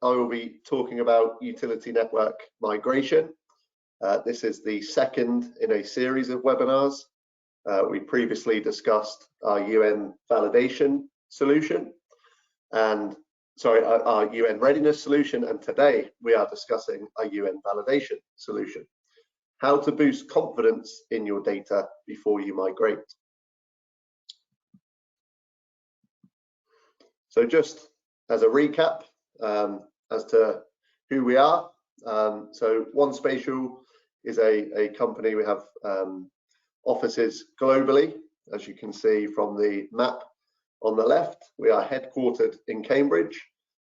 I will be talking about utility network migration. This is the second in a series of webinars. We previously discussed our UN validation solution and our UN readiness solution, and today we are discussing a UN validation solution. How to boost confidence in your data before you migrate. So just as a recap as to who we are. So One Spatial is a company. We have offices globally, as you can see from the map on the left. We are headquartered in Cambridge.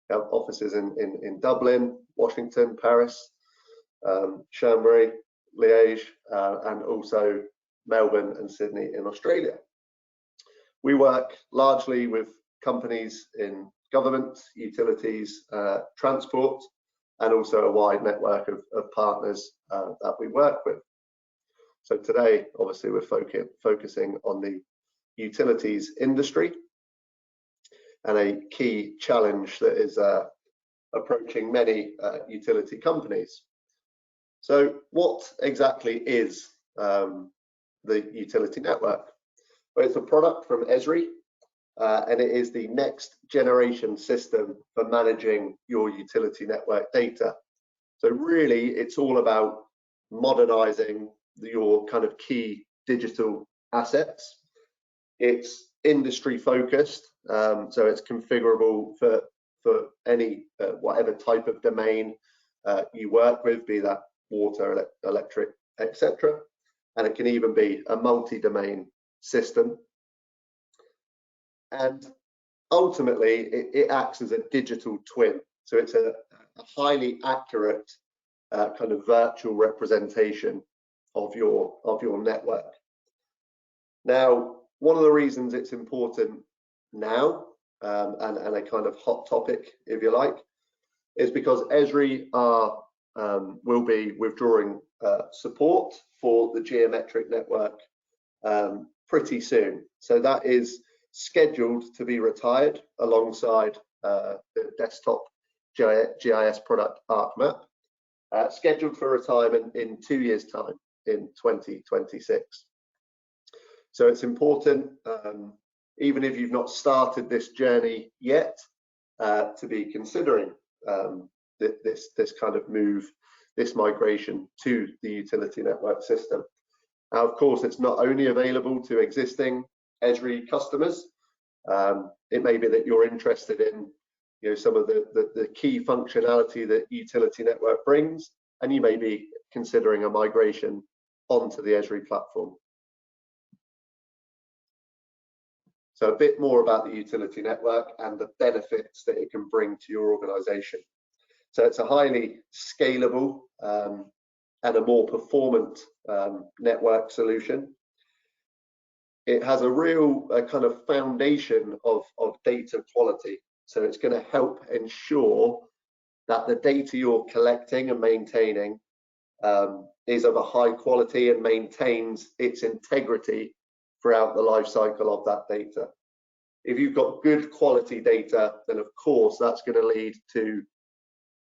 We have offices in Dublin, Washington, Paris, Chambéry, Liège, and also Melbourne and Sydney in Australia. We work largely with companies in government, utilities, transport, and also a wide network of partners that we work with. So today, obviously, we're focusing on the utilities industry and a key challenge that is approaching many utility companies. So what exactly is the utility network? Well, it's a product from Esri, and it is the next generation system for managing your utility network data. So really, it's all about modernizing your kind of key digital assets. It's industry focused, so it's configurable for any whatever type of domain you work with, be that water, electric, etc. And it can even be a multi-domain system. And ultimately, it acts as a digital twin. So it's a highly accurate kind of virtual representation of your network. Now, one of the reasons it's important now, and a kind of hot topic, if you like, is because Esri will be withdrawing support for the geometric network pretty soon. So that is scheduled to be retired alongside the desktop GIS product ArcMap, scheduled for retirement in 2 years' time in 2026. So it's important, even if you've not started this journey yet, to be considering this kind of move, this migration to the utility network system. Now, of course, it's not only available to existing Esri customers. It may be that you're interested in some of the key functionality that utility network brings, and you may be considering a migration onto the Esri platform. So a bit more about the utility network and the benefits that it can bring to your organization. So it's a highly scalable and a more performant network solution. It has a real kind of foundation of data quality. So it's going to help ensure that the data you're collecting and maintaining is of a high quality and maintains its integrity throughout the life cycle of that data. If you've got good quality data, then of course that's going to lead to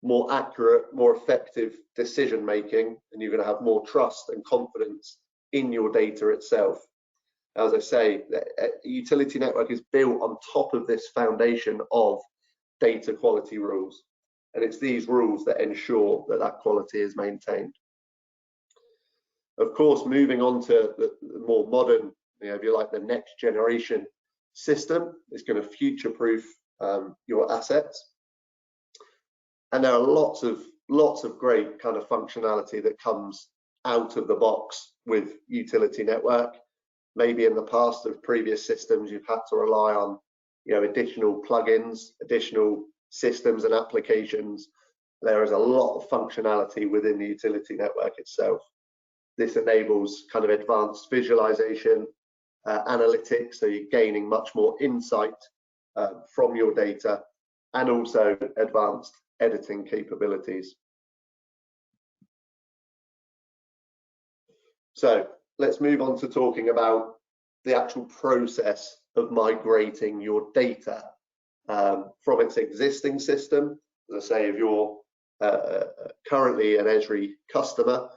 more accurate, more effective decision making, and you're going to have more trust and confidence in your data itself. As I say, the utility network is built on top of this foundation of data quality rules, and it's these rules that ensure that that quality is maintained. Of course, moving on to the more modern, if you like, the next generation system is going to future-proof your assets, and there are lots of great kind of functionality that comes out of the box with utility network. Maybe in the past of previous systems, you've had to rely on additional plugins, additional systems and applications. There is a lot of functionality within the utility network itself. This enables kind of advanced visualization, analytics, so you're gaining much more insight from your data, and also advanced editing capabilities. So let's move on to talking about the actual process of migrating your data from its existing system, as I say, if you're currently an Esri customer,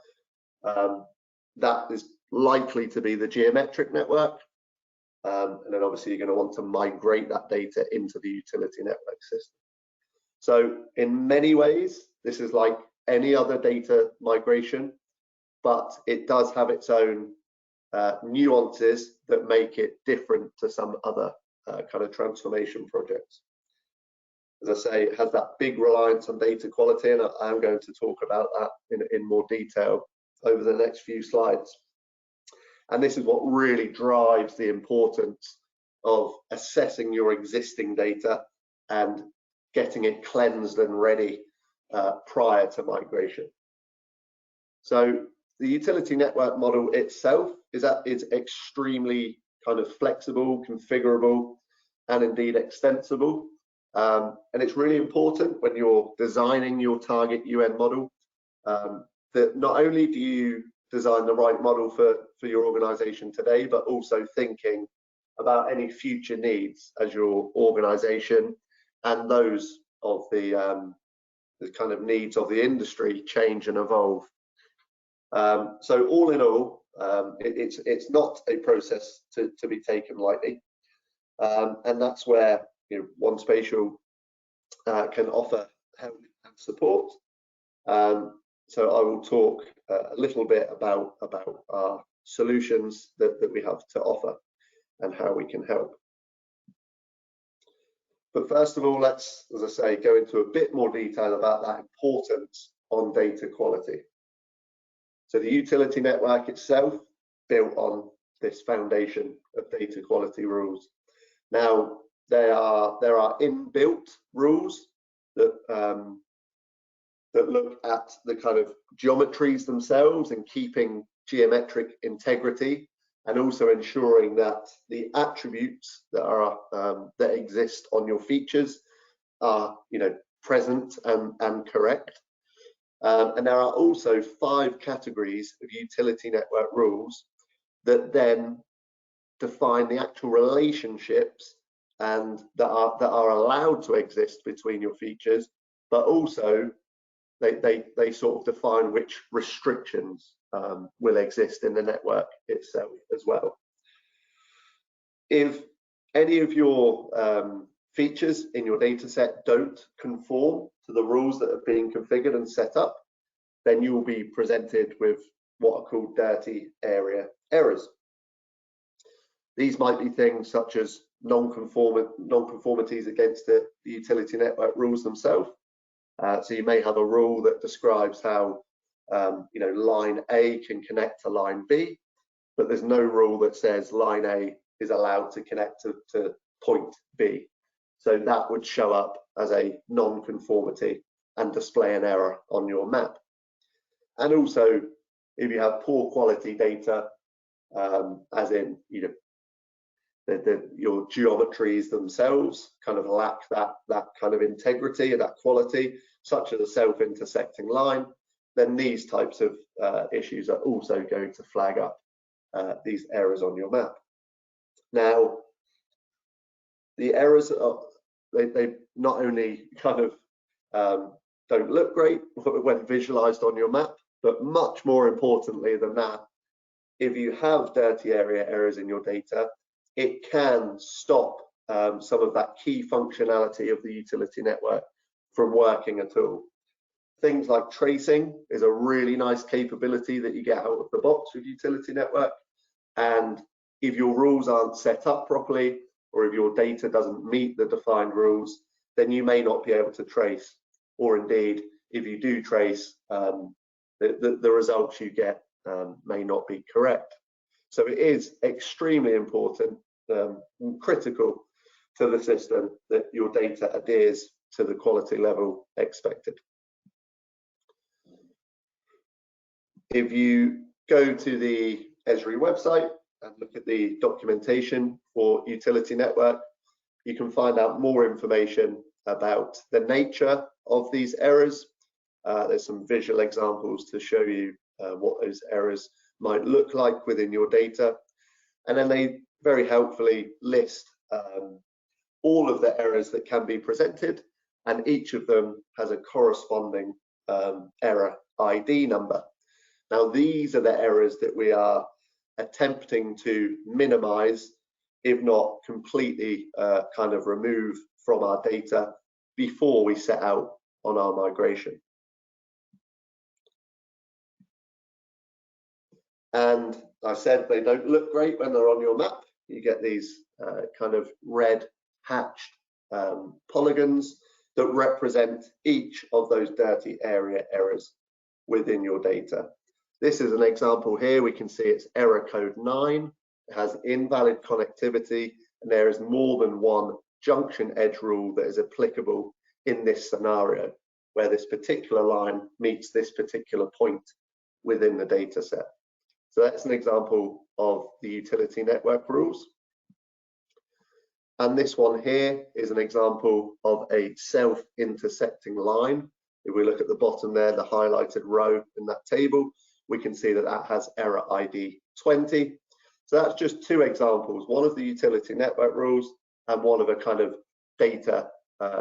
that is likely to be the geometric network. And then obviously you're going to want to migrate that data into the utility network system. So in many ways, this is like any other data migration, but it does have its own nuances that make it different to some other kind of transformation projects. As I say, it has that big reliance on data quality, and I'm going to talk about that in more detail over the next few slides. And this is what really drives the importance of assessing your existing data and getting it cleansed and ready prior to migration. So the utility network model itself is extremely kind of flexible, configurable, and indeed extensible. And it's really important when you're designing your target UN model that not only do you design the right model for your organization today, but also thinking about any future needs as your organization and those of the kind of needs of the industry change and evolve. So all in all, it's not a process to be taken lightly, and that's where One Spatial can offer help and support. So I will talk a little bit about our solutions that we have to offer and how we can help. But first of all, let's, as I say, go into a bit more detail about that importance on data quality. So the utility network itself built on this foundation of data quality rules. Now, there are inbuilt rules that that look at the kind of geometries themselves and keeping geometric integrity, and also ensuring that the attributes that are that exist on your features are present and correct. And there are also 5 categories of utility network rules that then define the actual relationships and that are allowed to exist between your features, but also they sort of define which restrictions will exist in the network itself as well. If any of your features in your data set don't conform to the rules that are being configured and set up, then you will be presented with what are called dirty area errors. These might be things such as non-conformities against the utility network rules themselves. So you may have a rule that describes how line A can connect to line B, but there's no rule that says line A is allowed to connect to point B. So that would show up as a non-conformity and display an error on your map. And also, if you have poor quality data, as in your geometries themselves kind of lack that kind of integrity and that quality, such as a self-intersecting line, then these types of issues are also going to flag up these errors on your map. Now, the errors they not only kind of don't look great when visualized on your map, but much more importantly than that, if you have dirty area errors in your data, it can stop some of that key functionality of the utility network from working at all. Things like tracing is a really nice capability that you get out of the box with utility network. And if your rules aren't set up properly, or if your data doesn't meet the defined rules, then you may not be able to trace. Or indeed, if you do trace, the results you get may not be correct. So it is extremely important, critical to the system that your data adheres to the quality level expected. If you go to the Esri website and look at the documentation for utility network, you can find out more information about the nature of these errors. There's some visual examples to show you what those errors might look like within your data. And then they very helpfully list all of the errors that can be presented and each of them has a corresponding error ID number. Now, these are the errors that we are attempting to minimize, if not completely kind of remove from our data before we set out on our migration. And I said they don't look great when they're on your map. You get these kind of red hatched polygons that represent each of those dirty area errors within your data. This is an example here. We can see it's error code 9. It has invalid connectivity, and there is more than one junction edge rule that is applicable in this scenario, where this particular line meets this particular point within the data set. So that's an example of the utility network rules. And this one here is an example of a self-intersecting line. If we look at the bottom there, the highlighted row in that table, we can see that that has error ID 20. So that's just two examples, one of the utility network rules and one of a kind of data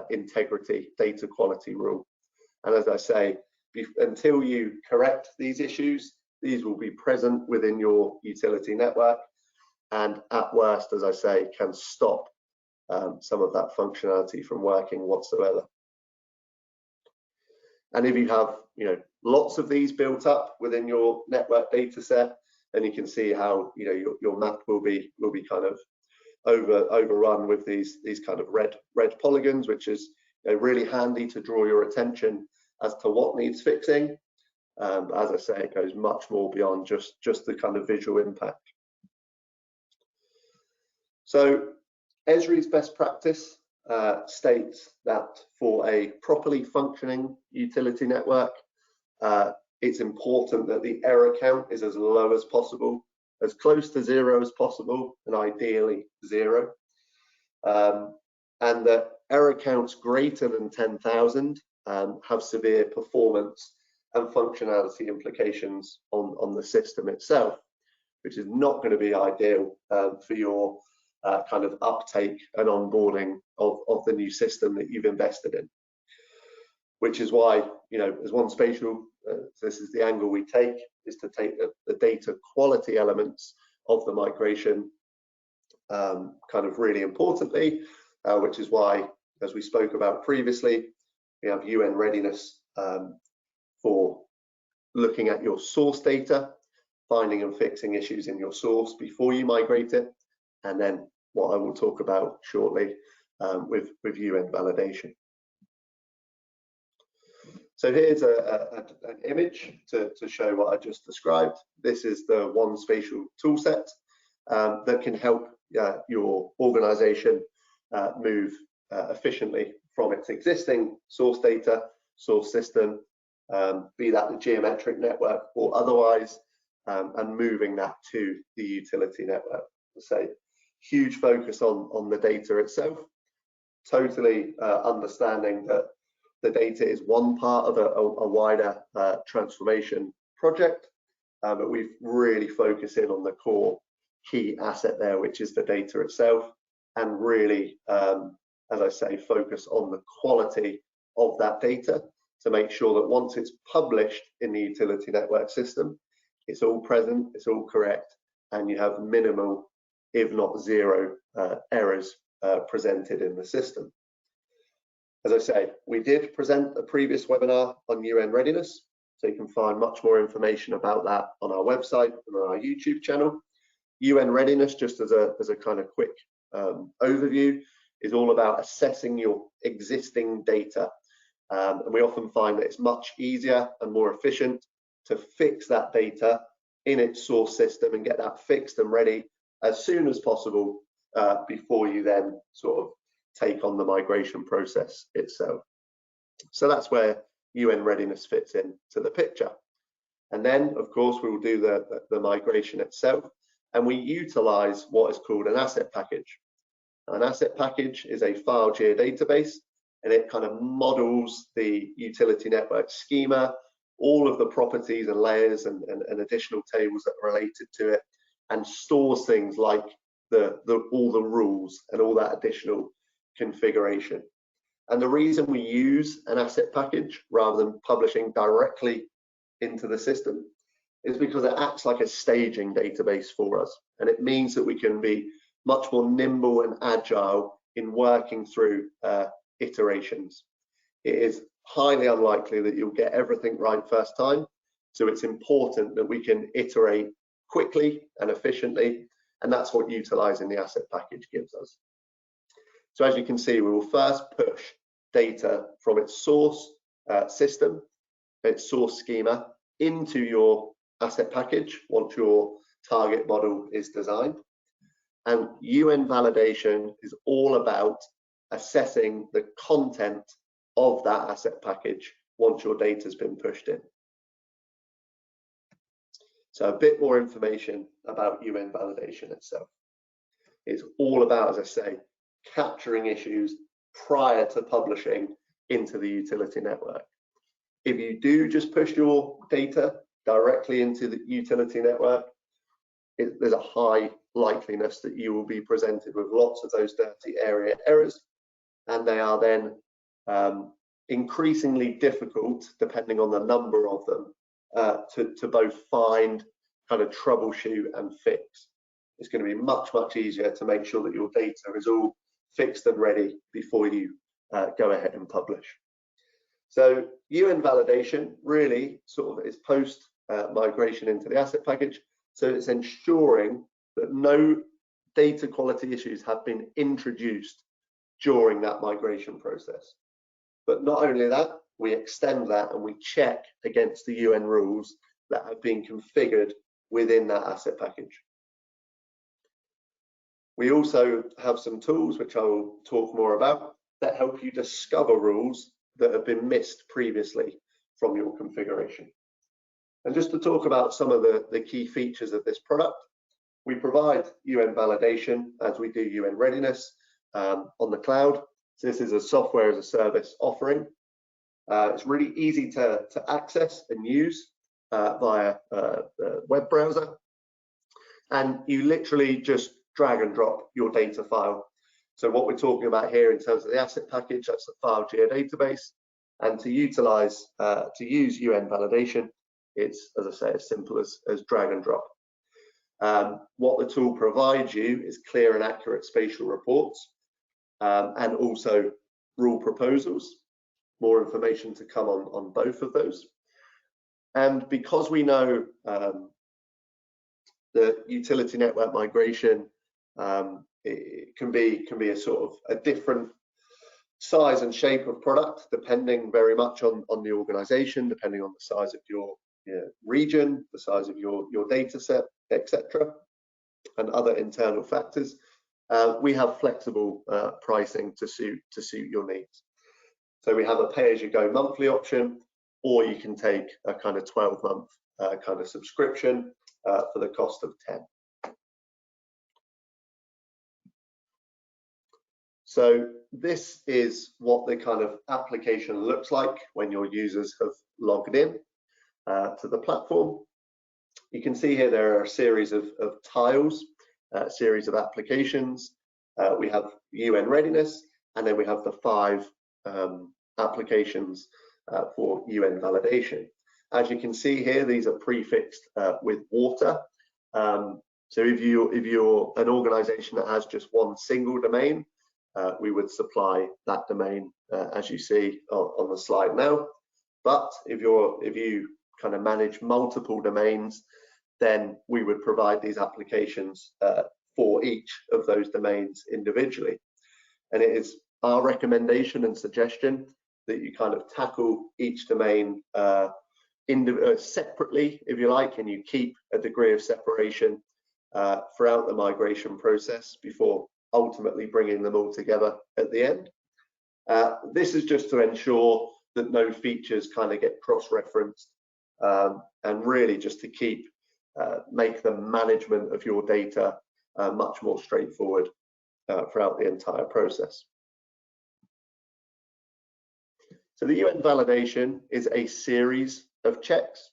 integrity, data quality rule. And as I say, until you correct these issues, these will be present within your utility network, and at worst, as I say, can stop some of that functionality from working whatsoever. And if you have, lots of these built up within your network data set, then you can see how, your map will be kind of overrun with these kind of red polygons, which is really handy to draw your attention as to what needs fixing. As I say, it goes much more beyond just the kind of visual impact. So Esri's best practice states that for a properly functioning utility network, it's important that the error count is as low as possible, as close to 0 as possible, and ideally 0. And that error counts greater than 10,000 have severe performance and functionality implications on the system itself, which is not going to be ideal for your kind of uptake and onboarding of the new system that you've invested in. Which is why, as one spatial, this is the angle we take, is to take the data quality elements of the migration kind of really importantly, which is why, as we spoke about previously, we have UN readiness for looking at your source data, finding and fixing issues in your source before you migrate it, and then what I will talk about shortly with UN validation. So here's an image to show what I just described. This is the one spatial toolset that can help your organization move efficiently from its existing source data, source system, be that the geometric network or otherwise, and moving that to the utility network. So huge focus on the data itself, totally understanding that the data is one part of a wider transformation project, but we've really focused in on the core key asset there, which is the data itself, and really, as I say, focus on the quality of that data to make sure that once it's published in the utility network system, it's all present, it's all correct, and you have minimal, if not 0, errors presented in the system. As I say, we did present a previous webinar on UN readiness, so you can find much more information about that on our website and on our YouTube channel. UN readiness, just as a kind of quick overview, is all about assessing your existing data. And we often find that it's much easier and more efficient to fix that data in its source system and get that fixed and ready as soon as possible before you then sort of take on the migration process itself. So that's where UN readiness fits in to the picture. And then, of course, we will do the migration itself, and we utilize what is called an asset package. An asset package is a file geodatabase, and it kind of models the utility network schema, all of the properties and layers and additional tables that are related to it, and stores things like all the rules and all that additional configuration. And the reason we use an asset package rather than publishing directly into the system is because it acts like a staging database for us. And it means that we can be much more nimble and agile in working through iterations. It is highly unlikely that you'll get everything right first time. So it's important that we can iterate quickly and efficiently. And that's what utilizing the asset package gives us. So as you can see, we will first push data from its source system, its source schema, into your asset package once your target model is designed. And UN validation is all about assessing the content of that asset package once your data has been pushed in. So a bit more information about UN validation itself. It's all about, as I say, capturing issues prior to publishing into the utility network. If you do just push your data directly into the utility network, there's a high likeliness that you will be presented with lots of those dirty area errors, and they are then increasingly difficult, depending on the number of them, to both find, kind of troubleshoot and fix. It's going to be much easier to make sure that your data is all fixed and ready before you go ahead and publish. So UN validation really sort of is post migration into the asset package. So it's ensuring that no data quality issues have been introduced during that migration process. But not only that, we extend that and we check against the UN rules that have been configured within that asset package. We also have some tools, which I will talk more about, that help you discover rules that have been missed previously from your configuration. And just to talk about some of the key features of this product, we provide UN validation as we do UN readiness on the cloud. So this is a software as a service offering. It's really easy to access and use via the web browser. And you literally just drag and drop your data file. So what we're talking about here in terms of the asset package, that's the file geodatabase. And to use UN validation, it's, as I say, as simple as drag and drop. What the tool provides you is clear and accurate spatial reports and also rule proposals. More information to come on both of those. And because we know the utility network migration, it can be a sort of a different size and shape of product, depending very much on the organization, depending on the size of your region, the size of your data set, etc., and other internal factors. We have flexible pricing to suit your needs. So we have a pay-as-you-go monthly option, or you can take a kind of 12-month kind of subscription for the cost of 10. So this is what the kind of application looks like when your users have logged in to the platform. You can see here there are a series of tiles, a series of applications. We have UN readiness, and then we have the 5 applications for UN validation. As you can see here, these are prefixed with water. So if you're an organization that has just one single domain, we would supply that domain as you see on the slide now. But if you kind of manage multiple domains, then we would provide these applications for each of those domains individually. And it is our recommendation and suggestion that you kind of tackle each domain separately, if you like, and you keep a degree of separation throughout the migration process before ultimately bringing them all together at the end. This is just to ensure that no features kind of get cross-referenced and really just to make the management of your data much more straightforward throughout the entire process. So the UN validation is a series of checks.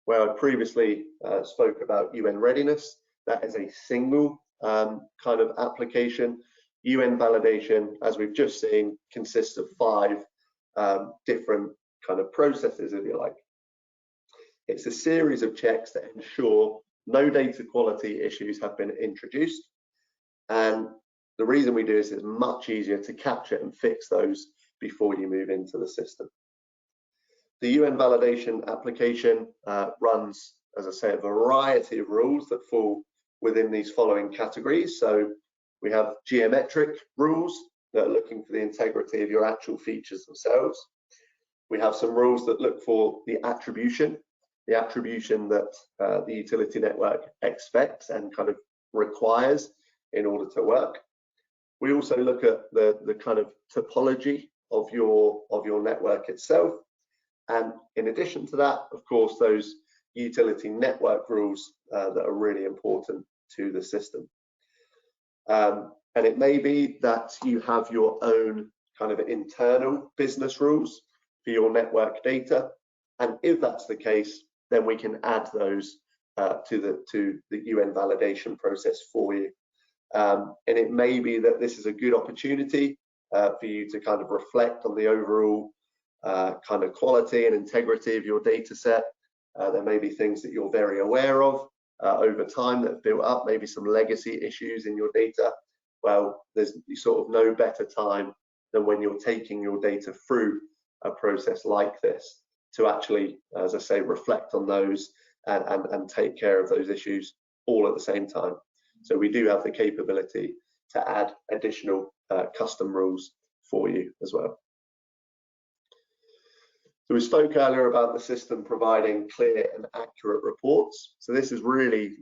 Where I previously spoke about UN readiness, that is a single kind of application. UN validation, as we've just seen, consists of 5 different kind of processes, if you like. It's a series of checks that ensure no data quality issues have been introduced. And the reason we do this is much easier to capture and fix those before you move into the system. The UN validation application runs, as I say, a variety of rules that fall within these following categories. So we have geometric rules that are looking for the integrity of your actual features themselves. We have some rules that look for the attribution that the utility network expects and kind of requires in order to work. We also look at the kind of topology of your network itself. And in addition to that, of course, those utility network rules that are really important to the system. And it may be that you have your own kind of internal business rules for your network data. And if that's the case, then we can add those to the UN validation process for you. And it may be that this is a good opportunity for you to kind of reflect on the overall kind of quality and integrity of your data set. There may be things that you're very aware of over time that have built up, maybe some legacy issues in your data. Well, there's sort of no better time than when you're taking your data through a process like this to actually, as I say, reflect on those and take care of those issues all at the same time. So we do have the capability to add additional custom rules for you as well. So we spoke earlier about the system providing clear and accurate reports. So this is really,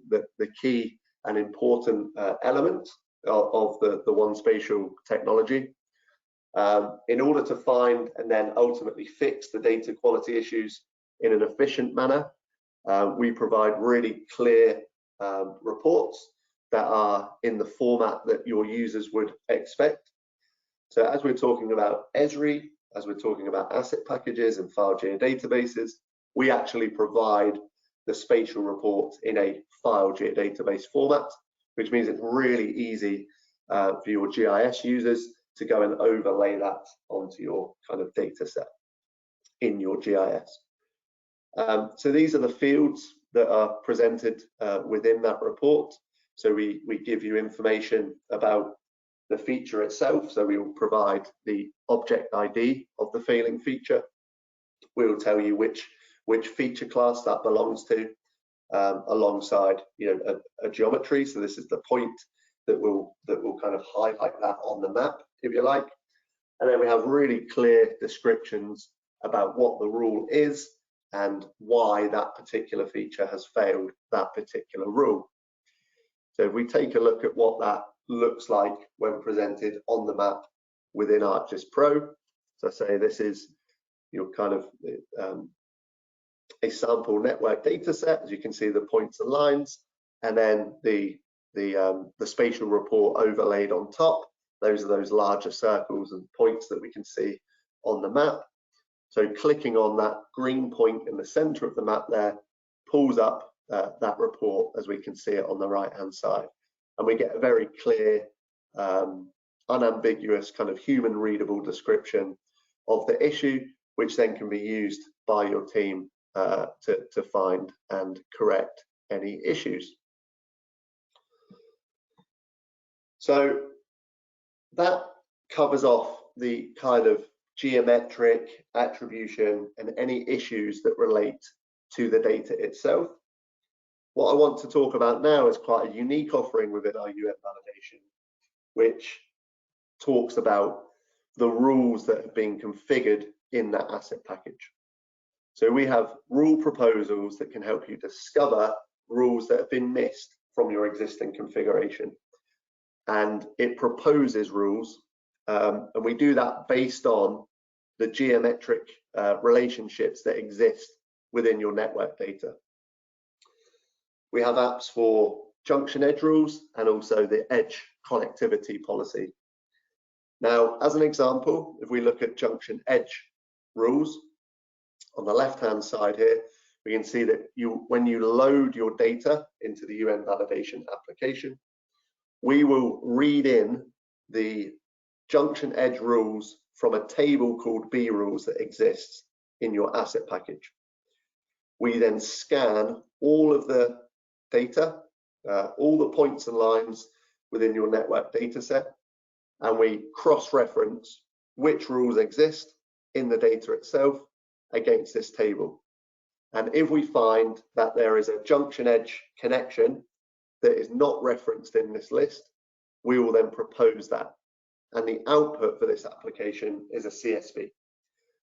the key and important element of the one spatial technology. In order to find and then ultimately fix the data quality issues in an efficient manner, we provide really clear reports that are in the format that your users would expect. So as we're talking about Esri, as we're talking about asset packages and file geodatabases, we actually provide the spatial reports in a file geodatabase format, which means it's really easy for your GIS users to go and overlay that onto your kind of data set in your GIS. So these are the fields that are presented within that report. So we give you information about the feature itself. So we will provide the object ID of the failing feature. We will tell you which feature class that belongs to, alongside a geometry. So this is the point that will kind of highlight that on the map, if you like. And then we have really clear descriptions about what the rule is and why that particular feature has failed that particular rule. So if we take a look at what that looks like when presented on the map within ArcGIS Pro, so I say this is your kind of a sample network data set. As you can see, the points and lines, and then the spatial report overlaid on top. Those are those larger circles and points that we can see on the map. So clicking on that green point in the center of the map there pulls up that report, as we can see it on the right hand side, and we get a very clear, unambiguous kind of human readable description of the issue, which then can be used by your team to find and correct any issues. So that covers off the kind of geometric attribution and any issues that relate to the data itself. What I want to talk about now is quite a unique offering within our UN validation, which talks about the rules that have been configured in that asset package. So we have rule proposals that can help you discover rules that have been missed from your existing configuration. And it proposes rules, and we do that based on the geometric relationships that exist within your network data. We have apps for junction edge rules and also the edge connectivity policy. Now, as an example, if we look at junction edge rules, on the left-hand side here, we can see that when you load your data into the UN validation application, we will read in the junction edge rules from a table called B rules that exists in your asset package. We then scan all of the data, all the points and lines within your network data set, and we cross-reference which rules exist in the data itself against this table. And if we find that there is a junction edge connection that is not referenced in this list, we will then propose that. And the output for this application is a CSV.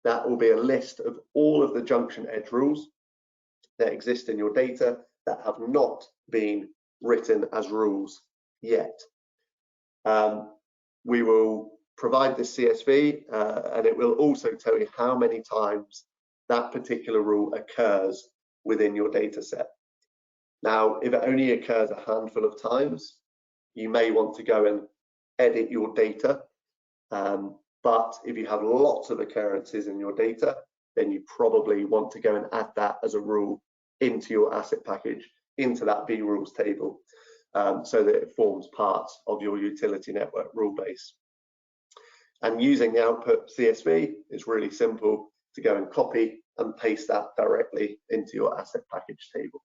That will be a list of all of the junction edge rules that exist in your data that have not been written as rules yet. We will provide this CSV and it will also tell you how many times that particular rule occurs within your data set. Now, if it only occurs a handful of times, you may want to go and edit your data. But if you have lots of occurrences in your data, then you probably want to go and add that as a rule into your asset package, into that B rules table, so that it forms part of your utility network rule base. And using the output CSV is really simple to go and copy and paste that directly into your asset package table.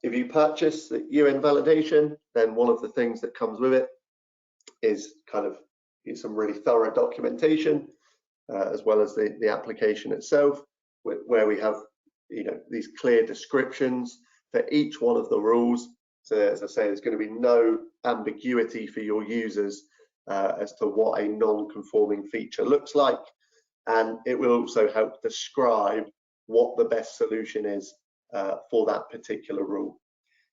If you purchase the UN validation, then one of the things that comes with it is some really thorough documentation, as well as the application itself, where we have these clear descriptions for each one of the rules. So as I say, there's going to be no ambiguity for your users as to what a non-conforming feature looks like, and it will also help describe what the best solution is for that particular rule.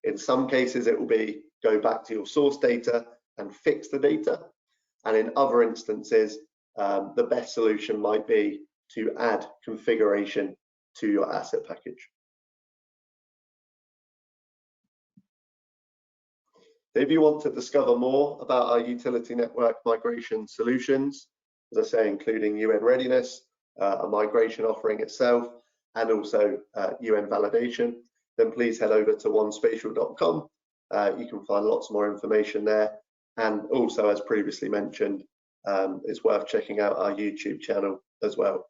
In some cases, it will be go back to your source data and fix the data, and in other instances, the best solution might be to add configuration to your asset package. If you want to discover more about our utility network migration solutions, as I say, including UN readiness, a migration offering itself, and also UN validation, then please head over to onespatial.com. You can find lots more information there. And also, as previously mentioned, it's worth checking out our YouTube channel as well.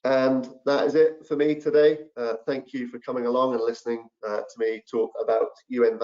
And that is it for me today. Thank you for coming along and listening to me talk about UN validation.